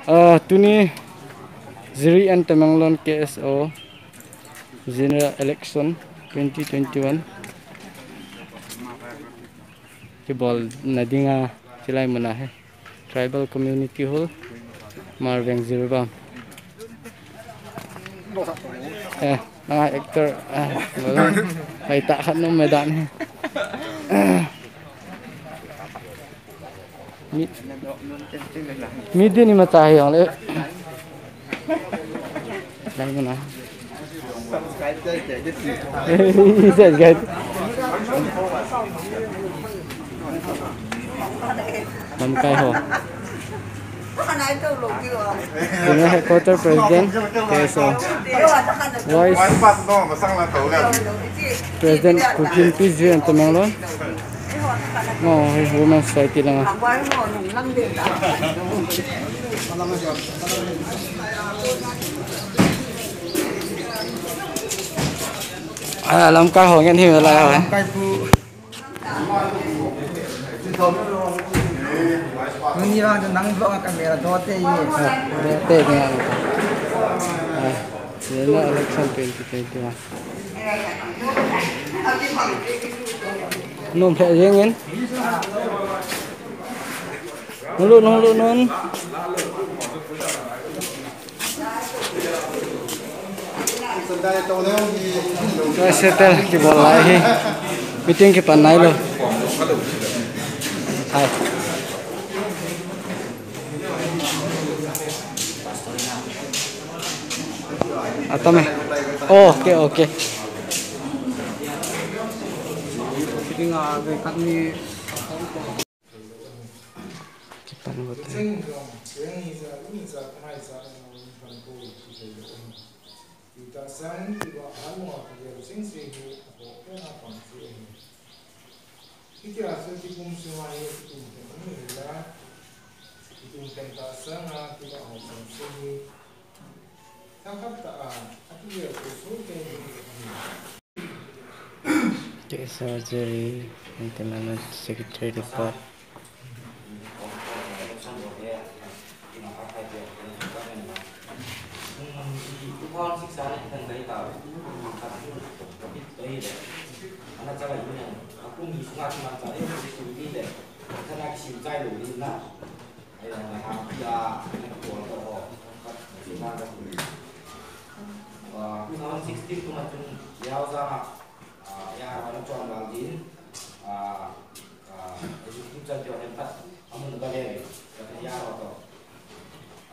Tuni Jiri&Tml KSO General Election 2021 kibol nadinga silay menahe Tribal Community Hall Marveng Zirbang mga actor may takat ng medan midi ni matahe yang le lang mo na mamkay ho Kino headquarter president KSO Vice President Kukin Jiri&Tml Women's Society lang alam ka ho ngeen hiu la ho Ini lah nang vlog kamera dote ye. Dote dengan General Election 2021. Nom phệ riêng ngén. Nulu non. Tôi setel kibol lai meeting ke panai lo. Hai. Atau meh? Oh, oke. Jadi nggak kami. Cepat buat. Jiri&Tml Secretary Report.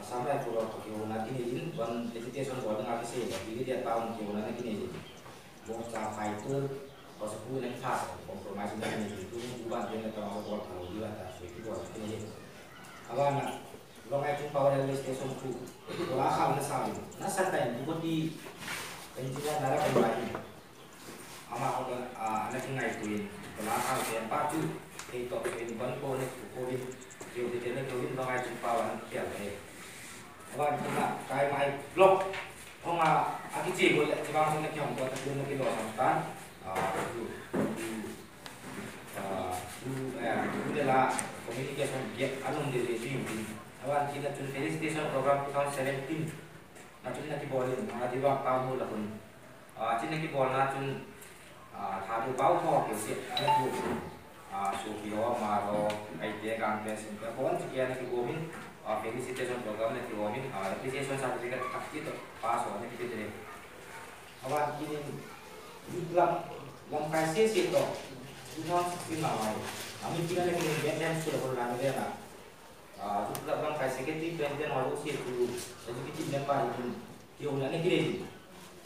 Sampai pulau kekiunan ini ban editation buat ngasih jadi dia tahun kekiunan ini mau sampai itu kalau 10 yang khas kompromi ini itu bukan dia kalau buat kalau dia tak itu buat ini awan lo ngai jumpa orang station tu kalau akal nasal nasal kan buat di penjiran darah kembali ama orang anak ngai tuin kalau akal yang pacu itu ini ban konek konek dia dia tuin lo ngai jumpa orang siapa awan kena kai mai blok onga akiji ko ya tibang sene kyong ko ta kuno kilo sampan la communication get anong de team awan kita tun felicitation program 2017 na tun na kibolin mga diwa kamu la kun chin ki bol na tun tha du pau tho ke se na tu so ki ho ma ro ai te gang pe sin ka bon chi ya na ki gomin felicitation program na kiwomin appreciation certificate kakti to pass ho na kiti awan kini lam kai se to 2016 na kami tinggal lagi di BNM sudah berlalu dia juga bang kai se kiti BNM walau sih tu jadi kiti memang dia ulah ni kiri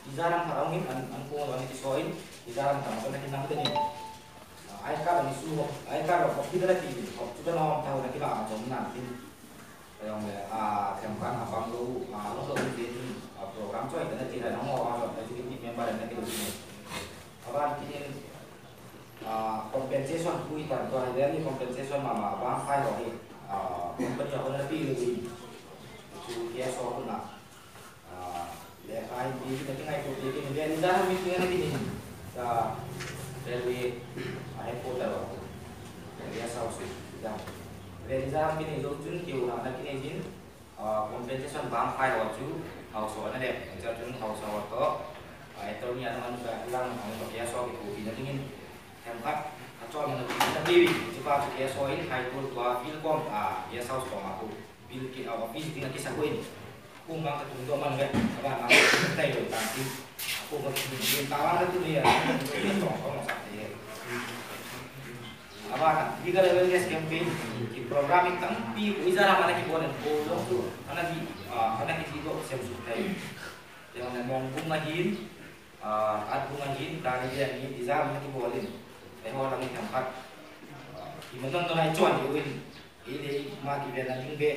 di dalam harangin anku wani disoin di dalam tamu nak nak ni ai ka ni suho ai ka ro kita lagi sudah nom tahu nak kita macam nanti yang tempat apa lu lo di program coy dan tidak nomor jadi kiti member dan kita sini apa kini compensation kui tan to hari compensation mama bang kai ro ni company ko na pi ni tu dia so ko na le kai di kita ngai ko di ni dia dah mi tu ni ni ta railway ai ko ta ro dia sa so ya realiza kini lo tun ki una na kini jin compensation bang file or two household na deh jadi tu household tu itu ni ada mana bilang orang biasa itu ini ingin tempat acor yang lebih tapi jika biasa ini high school tua filkom biasa household aku bil kita office tinggal kisah aku ini aku memang ketunjuk mana kan apa saya itu tapi aku mungkin kawan itu dia itu contoh sakti apa jika level gas campaign di programming tampi uizara mana kita boleh bolong tu karena kita itu semsutai yang namanya bungahin bungahin dari dia ni izar mana kita boleh orang ini tempat imutan tu naik cuan ini mati benar juga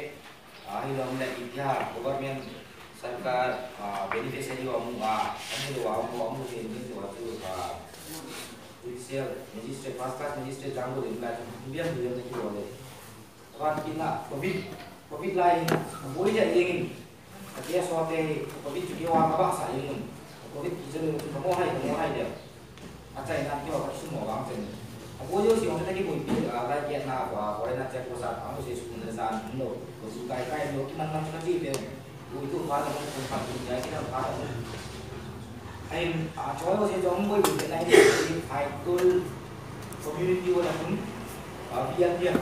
hilang dari dia government sarkar beneficiary kami doa ini doa tu judicial magistrate first class magistrate jangan boleh biar beliau tak boleh orang kita covid lain boleh jadi ingin dia suatu covid juga orang apa saya ingin covid jadi semua hai dia macam nak jual semua orang macam ni aku juga sih orang lagi boleh lagi nak boleh nak cek pusat aku sih suka desain no suka kai lo kita macam macam itu pada tempat kerja kita pada ahin coba saya jomboy di sana ini high school community walaupun biar dia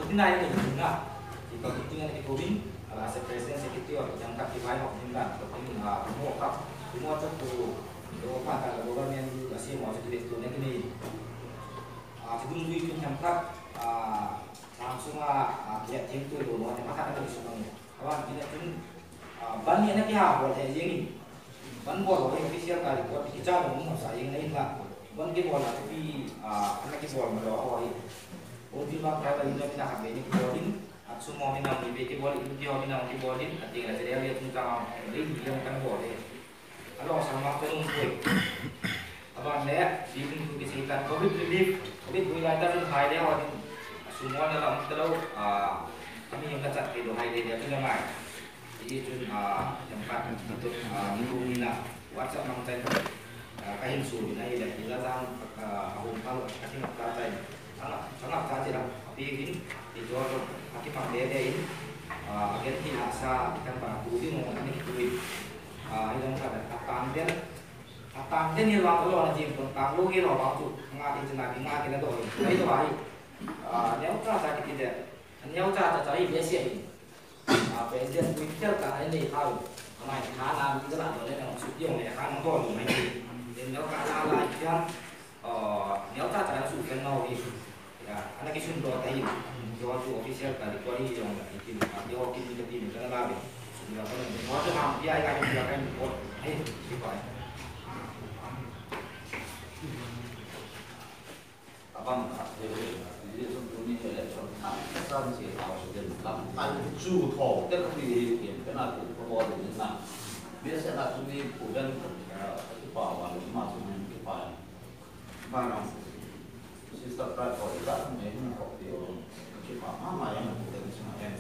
ketina ini enggak jika ketinggalan di COVID as a president secretary yang tak dibayar enggak kepenting semua tu pada government masih mau jadi itu ini sebelum itu tempat langsung dia tim tu dulu ada makan ada semuanya kawan kita pun banyak nak dia buat ini ban bol orang official kali buat kita ngomong saya yang lain lah ban ke bola tapi anak ke bola malu awal ini bang kalau ini kita hamil ini bolin semua minang di ke bola itu dia minang di bolin nanti kita jadi lihat tentang ini yang kan boleh kalau sama tu nunggu abang deh di pintu kesehatan covid relief covid wilayah tu high deh orang semua dalam terlalu kami yang kacau itu high deh dia tu namai jadi itu tempat untuk menghubungi WhatsApp nama saya kahin suruh ini dan kita sang ahun kalau kasih nak pelajari sangat saja lah tapi ini dijual kaki pandai ini agen ini asa kan para guru ini mau ini duit yang ada atam dia ni orang kalau nanti tentang lu kira orang tu nggak kita tu itu baik dia ucap sakit tidak dia ucap cari biasa ini presiden Twitter kan ini tahu kemarin kanan kita nak boleh dengan sudiong ya kan nonton ini dan nếu kanan lagi kan nếu ta trả sự phân nào thì anh cái xung đột đây do chủ official cả đi qua đi trong cái team do team đi team chúng ta làm đi chúng ta có thể làm cái ai cũng là cái một hay như vậy vâng ví dụ như thế là trong sản sẽ tạo sự kiện làm ăn chủ thổ tất cả những hiện cái nào cũng có bao nhiêu năm biết sẽ là chúng đi của dân cái bảo và mà chúng mình cái phải và nó sẽ tập ra khỏi các mấy học điều cái bảo mà em cũng được xem em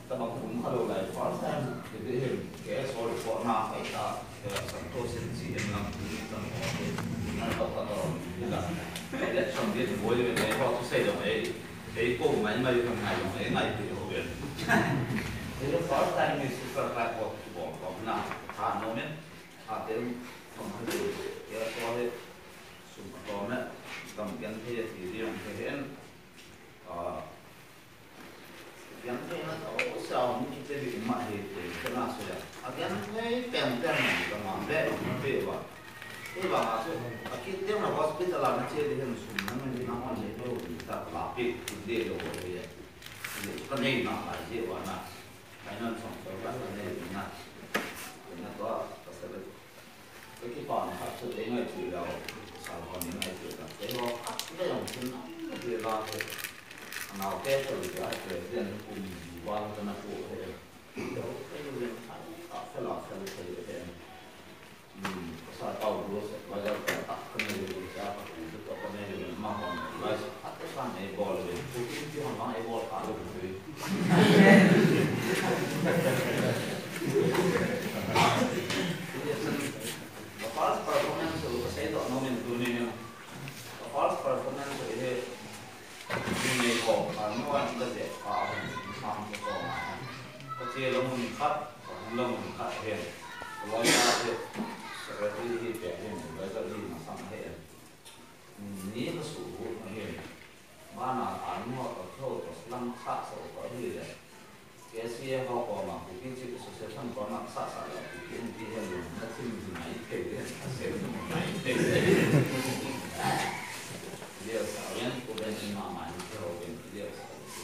ta bảo cũng hello lại first time thì cái hình cái số được có nào phải ta sản xuất sinh chỉ em làm cái tầm đó thì nó có tao là để trong biết mỗi người này họ xây dựng cái cô máy may thằng này dùng cái này thì họ biết thế lúc first time mình sẽ tập lại của nào thà nó biết đến phòng học thì cái có cái súng có đấy cầm cái thì riêng cái hiện cái nó có sao những cái việc mà thì cái nào sẽ cái kèm này là làm bé nó về vào thế bảo cái tiếng là hospital là nó chơi thì hình súng nó mình nó còn dễ đâu ta làm việc để đâu vậy cái này nó là dễ quá nè cái nó sống sót rất là dễ nè nó có cái bọn học sự đấy người chủ đầu sau còn những ngày chủ đầu thế đó cái dòng tin thì lo thế nào cái rồi cái tiền cùng qua cho nó phụ thế đâu cái điều phải lo phải thế sao tàu đua sẽ bao giờ phải tập cái này được ra và cũng được cái này được mà còn lại bắt cái fan này bò rồi phụ kim chứ không nói bò cả được rồi false performance itu saya tak nomen dunia false performance itu dunia kok karena orang kita deh sama sama mình khát lòng mình khát hiện rồi ta thì sẽ đi về hiện rồiจะđi mà sang hiện ní cái số mà hiện mà là anh mà ở chỗ làm khát số có gì đấy cái gì họ có mà cái gì cái số sẽ thành có nặng khát là cái gì hiện rồi nó xin gì này cái gì sẽ này cái dia sekalian kemudian imam itu orang dia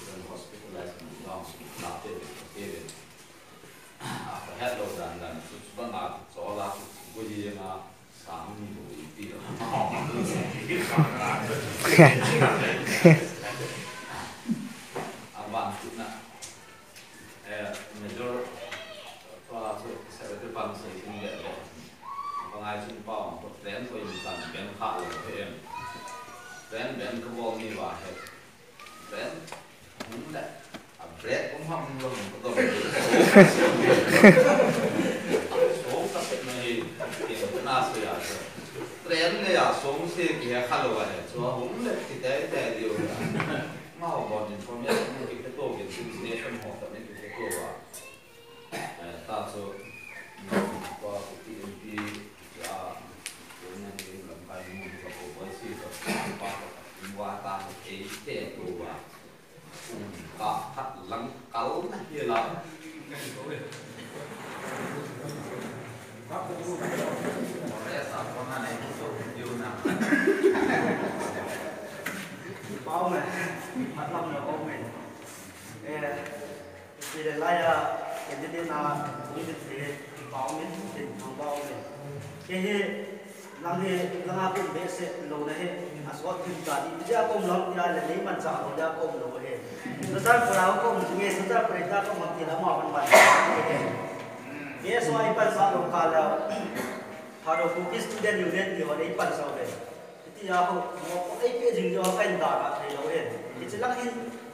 dan hospitalized orang lapor dia apa hello dan sebenarnya seolah gue dia sami itu abang kita major apa saya depan saya ini dia pengajian pau dan kau insan ben hal PM ben cái bom như vậy ben muốn đấy bread cũng không luôn có số các cái này thì nó na sửa trend này à số xe kia khá là vậy số cũng là cái đấy điều mà họบอกnhữngคนเนี่ยมันเป็นตัวเป็นสิ่งที่เป็นหัวแต่ไม่เป็นตัวตาสูก็ที่ที่จะเป็นอย่างนี้ลำไปมุ่งกับโอ้ยสิกับปากว่าตามเอเจตัวก็หัดหลังเก่าที่เราได้สามคนในสุดอยู่นะbao này mặt lâm là ôm này thì để lại cái gì nào cũng được thì bao mình thì không bao này cái làm thì làm apa pun biasa lâu này asal kita di dia kom long dia là lấy mình sao dia kom lâu này setelah kalau kom nghe setelah perintah kom mesti lama akan banyak dia soal ipan sao kalau kalau fokus student unit dia ada ipan sao deh thì họ một cái gì đó cái đào thì lâu hết thì chỉ lăng hin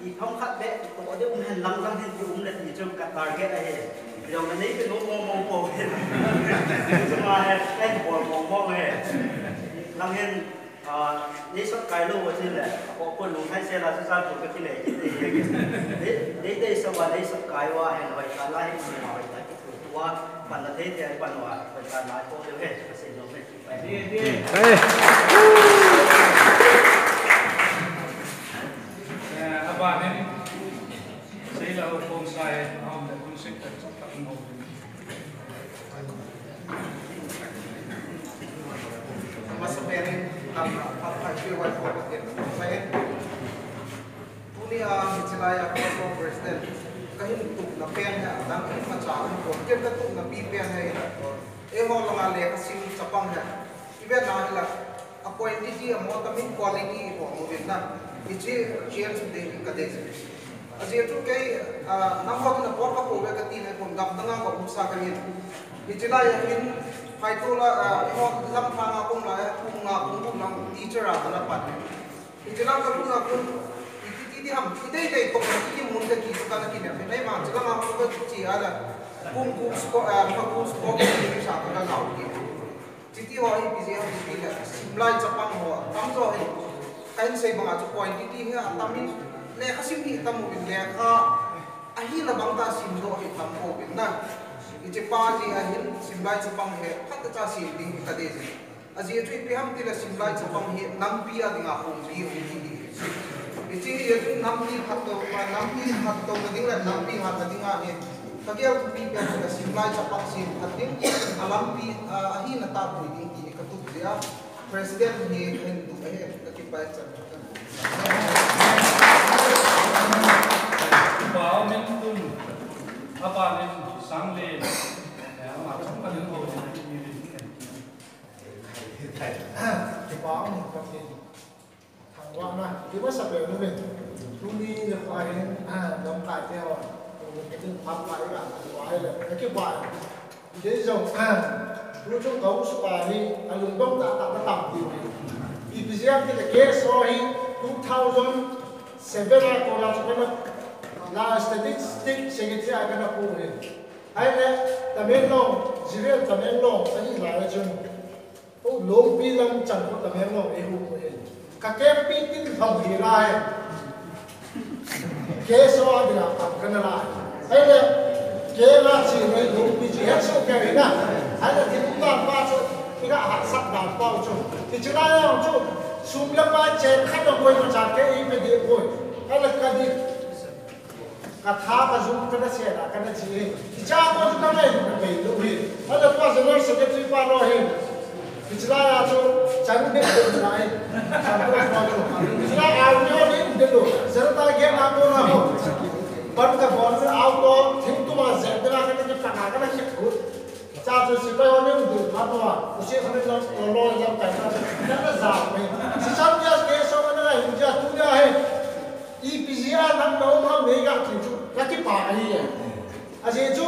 thì không khác bé có đứa ông hành lăng hin thì ông là thì trong cả target này thì ông này cái mong mong hết nhưng mà cái mong hết lăng hin đi xuất cái lô ở trên này có quân lùng hay xe là sẽ ra một cái này để sau đó đi xuất cái qua hay nói cả lại hay nói lại cái qua bản là thế thì bản là bản là nói có được hết cái gì đó hết Apa ni? Saya dah hubung saya, awak konsep tak tahu. Masa peri apa cuci waktu kita, saya punya misalnya apa president, kahin tu nak pennya, dan macam apa, kita tu nak pipian hai, orang orang leh kasih capang hai, ibarat nak lah, appointee dia mau kami quality orang mungkin nak. Ichi change de kadesi aje tu kai nampak na por ka pobe ka tin kon gam danga ko musa ka yin ichi la ya hin phai to la mo lam pha nga kum la kum nga kum lang teacher a na pat ichi la ka na kun ti ham idei dei to ki mun ka ki ka na ki ne nei ma chi la ma ko chi ala kum sko ma kum sko ki sa ka na ki ti ti ho hi bi je ho bi la simlai chapang ho tam zo hi kain say mga tu point titi nga tamin le kasim hi tamu bin le ka ahin na bang ta sindo hi tampo bin na ichi pa ji ahin simlai chapang he hat ta sim ding ka de ji aji tu pi ham ti la simlai chapang he nam pi a dinga hom bi hi hi ichi ye tu nam pi hat to na ding la nam pi hat na dinga he kagya tu pi ka la simlai chapang sim hat ding alam pi ahin na ta pu ding ki ka tu dia president ni hindu eh baca Bawa mentul apa ni sangle, macam apa yang kau ini? bawa ni pakai thằng na thì bắt sập bể luôn lúc đi được vài đóng tại theo cái thứ pháp lại cả vài là cái vài thế dòng lúc chúng cấu số bài đi lùng đông đã tạo ra tầm gì Ibizia kita case rohi 2007 kola chakana la statistic secretary agana pure ai le Tamilo Jiri&Tml ahi la chun o long bilang chan ko Tamilo e hu ko he ka kem pi tin thau hi la he case ro adira tam kana la ai le kế là chỉ người đủ bị chỉ hết số cái nè hay là thì cũng làm ba chỗ cái hạ sắc đàn bao chỗ thì chúng ta làm chỗ sum lâm ba chén khách đồng quay mà chặt cái ý về địa quay hay là cái gì cả tháp và zoom cái nó sẽ là cái nó chỉ thì cha con chúng ta này về lúc gì hay là qua giờ sẽ cái gì qua rồi thì chúng ta là chỗ tránh biết được lại tránh biết bao nhiêu chúng ta áo nhau đi được rồi giờ ta game nào cũng nào bắn cái ball với áo to thím tụi mà dẹp cái cái phản cái nó chết cút cha tôi sẽ phải nói những điều mà tôi sẽ không biết lo làm cái nó giảm mình chỉ sao bây giờ cái số cái này bây giờ tôi đã hay EPCA nằm đâu mà mấy cái chuyện cái bài gì à gì chú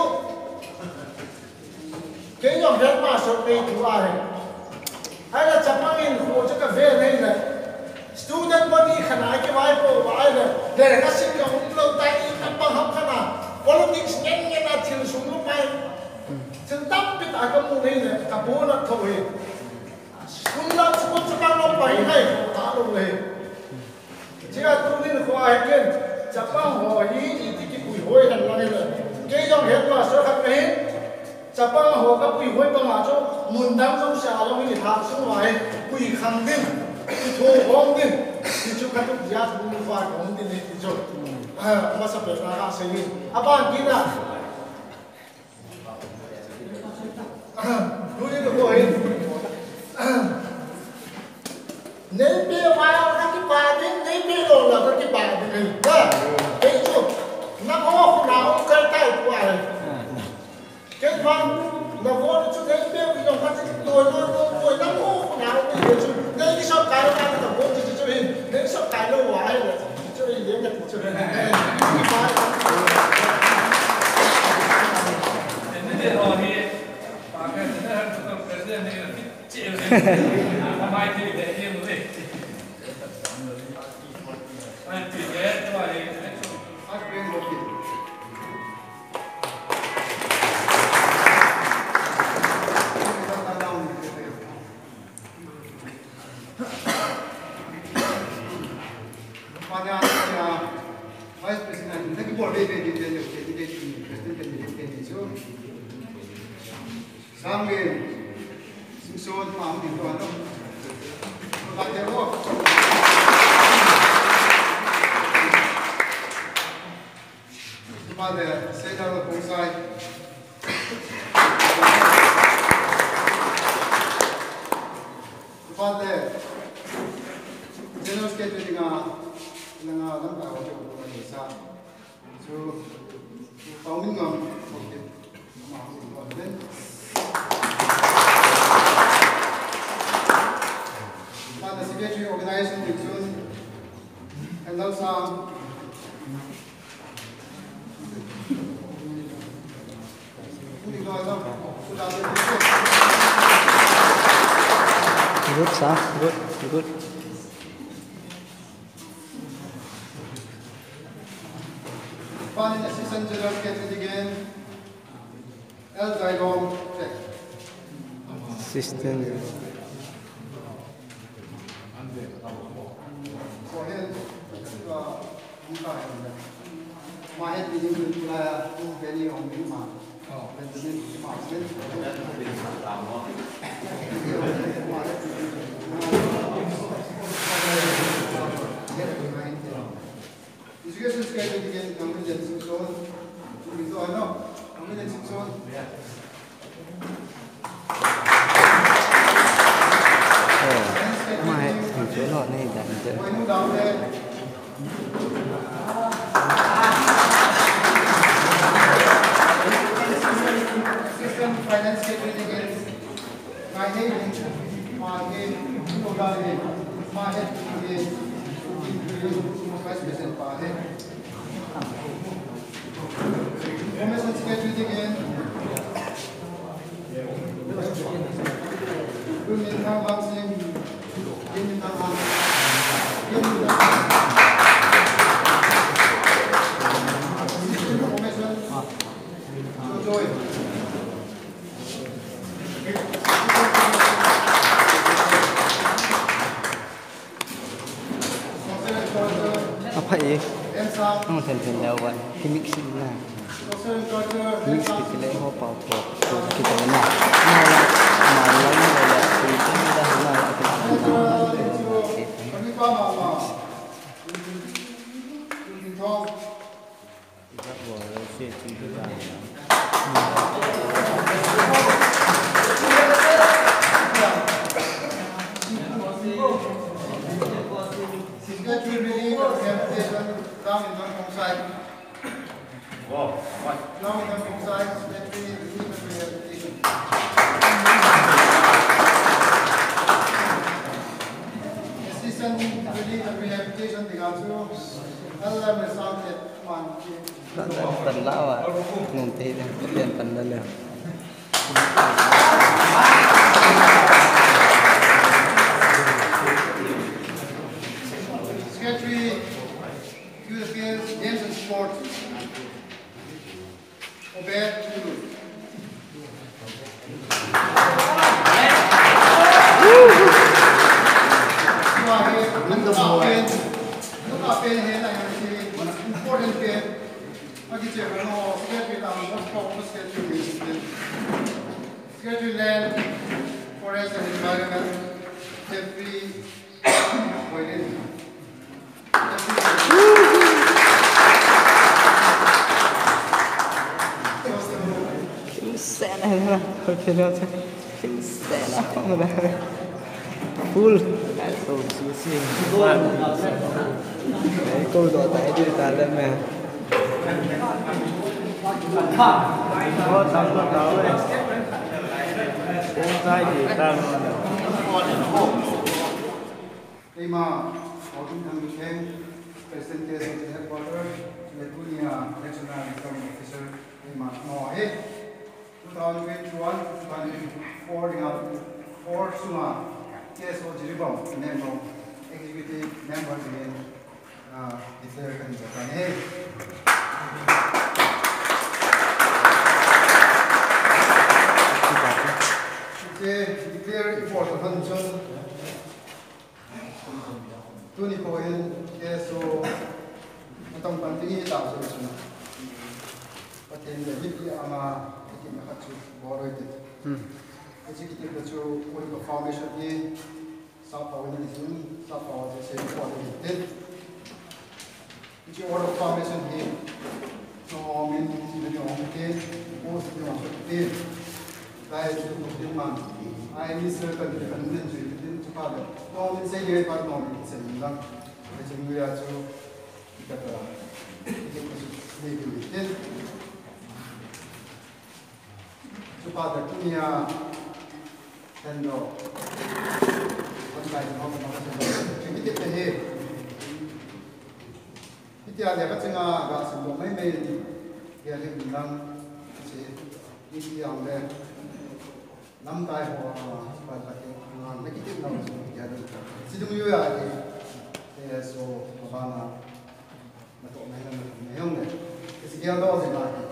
cái nhóm hết mà số này chú à hay là chấp nhận hồ cho cái về này này student body khả năng cái vai của vai này để các sinh viên cũng lâu tay tập bằng học khả năng politics nhanh nhanh là thiếu xuống lúc này chúng ta biết ai có muốn này cả bố nó thôi school là school cho các nó bảy này ta luôn này chỉ là tôi nên khoa hay kiên chấp bằng họ ý thì cái bùi hôi hành này là cái dòng hết mà số khác này chấp bằng họ các bùi hôi bằng mà chỗ muốn đam trong xã trong cái tháp xuống ngoài bùi khăn đinh thu hong đinh thì chúng ta cũng giá cũng phải có một cái này thì rồi mà sắp tới là sẽ đi bạn kia là tôi đi được rồi nếu bây giờ vào cái bài đấy nếu bây giờ là cái bài này đó thấy chưa nó không nào cũng cái tay của ai cái văn là vô chút đấy bây giờ chúng ta sẽ tôi nó không nào bây giờ nếu cái số cái nó là vô cho hình nếu số cái nó hoài là cho hình đến được cho hình cái bài nên rồi thì bà cái president này chịu mai thì để như thế anh chỉ để cho ai phát triển một cái Vice President, the kibol bouve candidate President candidate so Samuel Simpson Pam dito ano Pagkatero Father Senator Bonsai Father General Secretary nga lam ka wajo ko ni sa so tawin ngam okay ma ko den Father Secretary Organization Division and also good sir good Finally, Assistant General Secretary again, El Daidong, check. Assistant. So here, my head is in the belly on the mark. Education Secretary again, Commander Simpson. Ito ano? Commander Simpson. Mai thành phố lọ này đặt chợ. Assistant Finance Secretary again. My head, Vice President Pahe. Commission Secretary again. Minta Maxim, minta Commission. Joy. Apa ini? Không thành thành đâu vậy? Cái mixing là mix kitile ho pa po to kitile na malai na la itu dah na Panlawa nanti dah kemudian pandala Secretary, Youth Affairs, Games and Sports, Obed Tulu. Important pen. Secretary Land, Forest and Environment, Jeffrey Boyden. Sana okay no sana full so susi câu đó tại đi ta lên mà có tấm nó đó đấy cũng sai thì ta đây mà họ cũng thằng khen president case of the headquarter Letunia National Economic Officer đây mà nó hết 2021 2024 dengan 4 semua case of Jiri&Tml name of executive member dengan declare kandidat ini. Declare important function. Tuni poin case of tentang pentingnya tak solusi. Paten jadi ama executive the two political formation in South Organization, South Organization, which order formation here. So, I mean, the Omicron, most of the Omicron, that is the Muslim. I miss certain different to father. No, it's a year, but no, it's a young. It's a new year to get the supaya punya tendo online home jadi kita ni kita ada macam apa sebelum ini dia ni bilang si ini yang le nampai ho supaya kita negatif nama jadi sidung juga ni so apa nak yang ni sekian doa saja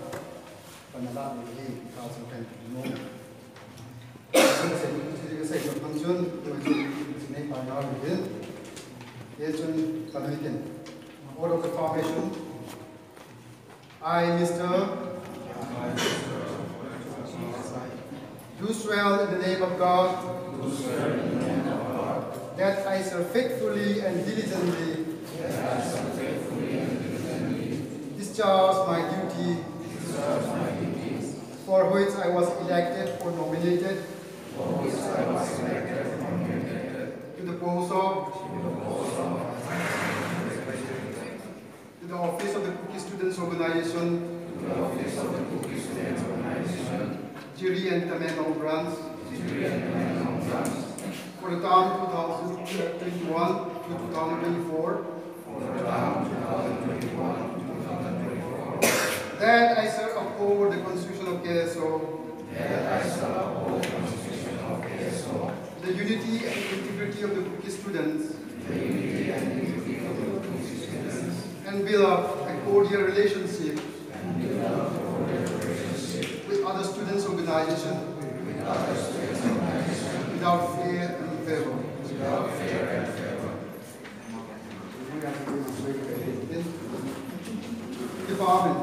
pendapat ini kalau sampai no saya function ini pada ini yaitu penelitian order of the formation I Mr. Do swear in the name of God that I shall faithfully and diligently discharge my duty for which I was elected or nominated to the post of to the office of the Cookie Students Organization, Jiri&Tml branch for the term 2021 to 2024. That I shall uphold the Constitution of KSO. The unity and integrity of the Cookie students. And build up a cordial relationship with other students' organizations without fear and favor. Department.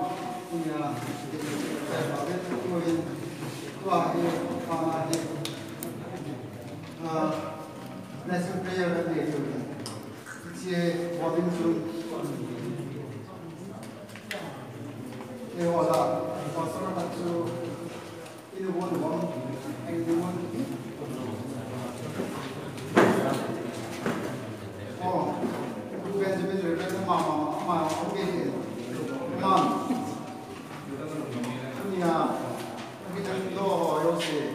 cái thằng đó họ yêu sẽ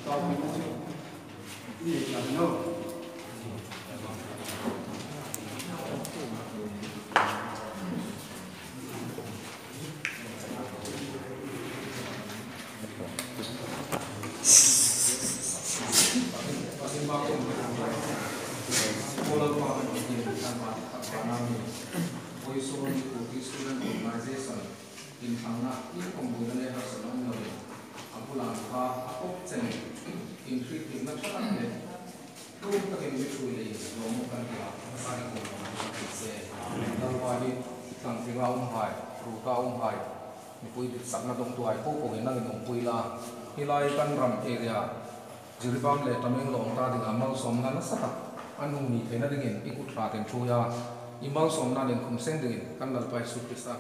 tao cũng không chịu đi làm đâu student organization in Hangna in Kombulan Hasalon Novi Ambulan Ka Akop Chen in Three King Nachalan two taking which will Lomukan Sari say Dalwadi Tangiga High, Ruka High, Nipui Sanadong to I hope in Puila Hilai Kanram area Jiribam let Taming Long Tadi Amal Somna Sata Anumi Penading Ikutra and Chuya Imal Somna and Kumsending Kanal Pai Superstar.